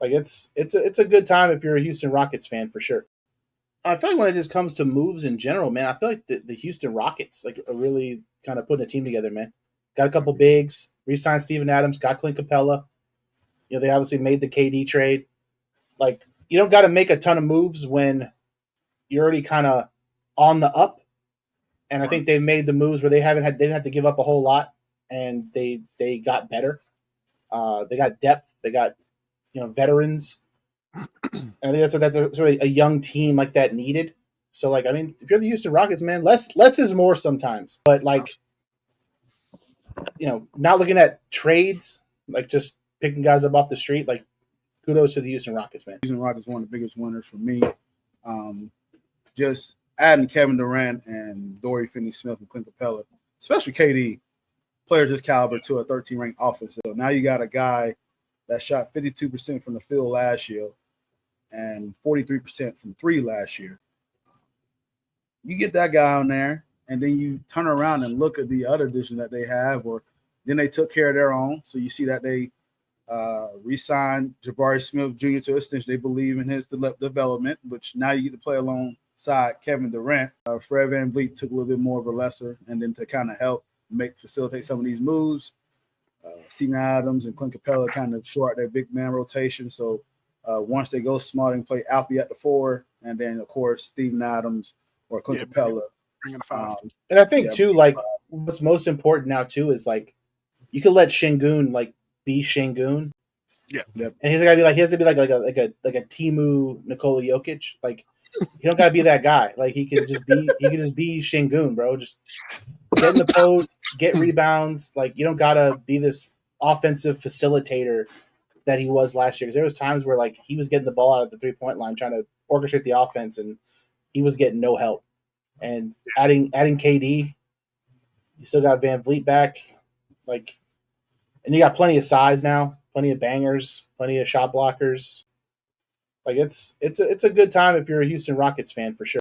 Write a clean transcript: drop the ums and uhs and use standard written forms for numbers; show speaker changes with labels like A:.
A: Like it's a good time if you're a Houston Rockets fan for sure. I feel like when it just comes to moves in general, man, I feel like the Houston Rockets like are really kind of putting a team together, man. Got a couple bigs, re-signed Steven Adams, got Clint Capella. They obviously made the KD trade. Like you don't got to make a ton of moves when you're already kind of on the up. And I think they've made the moves where they didn't have to give up a whole lot, and they got better. They got depth. They got veterans. And I think that's sort of a young team like that needed. So like I mean, if you're the Houston Rockets, man, less is more sometimes. But like not looking at trades, like just picking guys up off the street, like kudos to the Houston Rockets, man.
B: Houston Rockets one of the biggest winners for me. Just adding Kevin Durant and Dorian Finney-Smith and Clint Capela, especially KD, players this caliber to a 13-ranked offense. So now you got a guy that shot 52% from the field last year and 43% from three last year. You get that guy on there, and then you turn around and look at the other additions that they have, or then they took care of their own. So you see that they re-signed Jabari Smith Jr. to extension. They believe in his development, which now you get to play alongside Kevin Durant. Fred VanVleet took a little bit more of a lesser, and then to kind of help facilitate some of these moves, Steven Adams and Clint Capela kind of short their big man rotation. So once they go smart and play Alpi at the 4, and then of course Steven Adams or Clint Capela.
A: And I think too, like what's most important now too is like you could let Sengun like be Sengun.
C: Yeah.
A: Yep. And he has to be like a Timu Nikola Jokic. Like he don't gotta be that guy. Like he can just be Sengun, bro. Just get in the post, get rebounds. Like you don't gotta be this offensive facilitator that he was last year. Because there was times where like he was getting the ball out of the 3-point line, trying to orchestrate the offense, and he was getting no help. And adding KD, you still got VanVleet back, like, and you got plenty of size now, plenty of bangers, plenty of shot blockers. Like it's a good time if you're a Houston Rockets fan for sure.